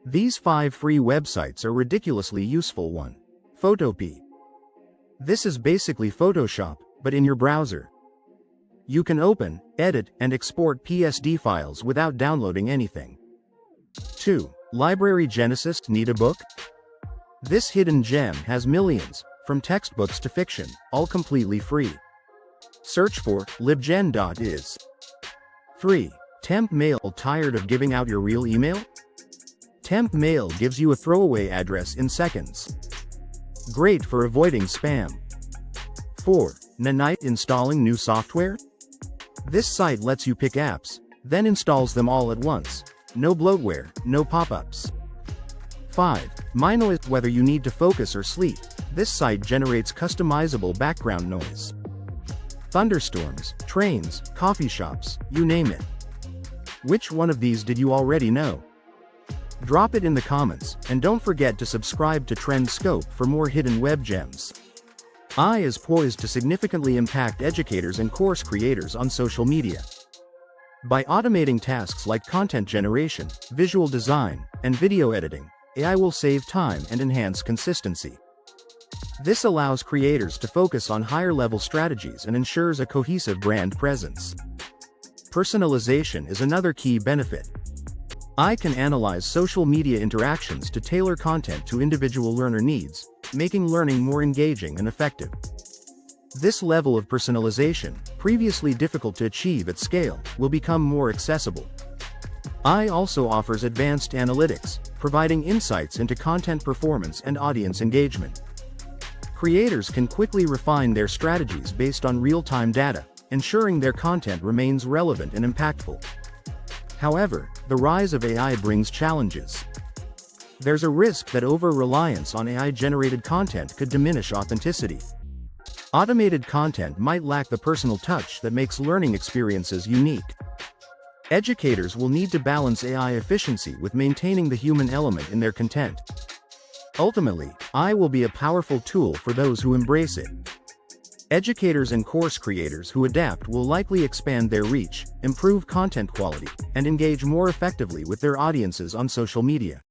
These 5 free websites are ridiculously useful. 1. Photopea. This is basically Photoshop, but in your browser. You can open, edit, and export PSD files without downloading anything. 2. Library Genesis. Need a book? This hidden gem has millions, from textbooks to fiction, all completely free. Search for libgen.is. 3. Temp Mail. Tired of giving out your real email? Temp Mail gives you a throwaway address in seconds. Great for avoiding spam. 4. Ninite. Installing new software? This site lets you pick apps, then installs them all at once. No bloatware, no pop-ups. 5. MyNoise. Whether you need to focus or sleep, this site generates customizable background noise. Thunderstorms, trains, coffee shops, you name it. Which one of these did you already know? Drop it in the comments, and don't forget to subscribe to Trend Scope for more hidden web gems. AI is poised to significantly impact educators and course creators on social media. By automating tasks like content generation, visual design, and video editing, AI will save time and enhance consistency. This allows creators to focus on higher-level strategies and ensures a cohesive brand presence. Personalization is another key benefit. AI can analyze social media interactions to tailor content to individual learner needs, making learning more engaging and effective. This level of personalization, previously difficult to achieve at scale, will become more accessible. AI also offers advanced analytics, providing insights into content performance and audience engagement. Creators can quickly refine their strategies based on real-time data, ensuring their content remains relevant and impactful. However, the rise of AI brings challenges. There's a risk that over-reliance on AI-generated content could diminish authenticity. Automated content might lack the personal touch that makes learning experiences unique. Educators will need to balance AI efficiency with maintaining the human element in their content. Ultimately, AI will be a powerful tool for those who embrace it. Educators and course creators who adapt will likely expand their reach, improve content quality, and engage more effectively with their audiences on social media.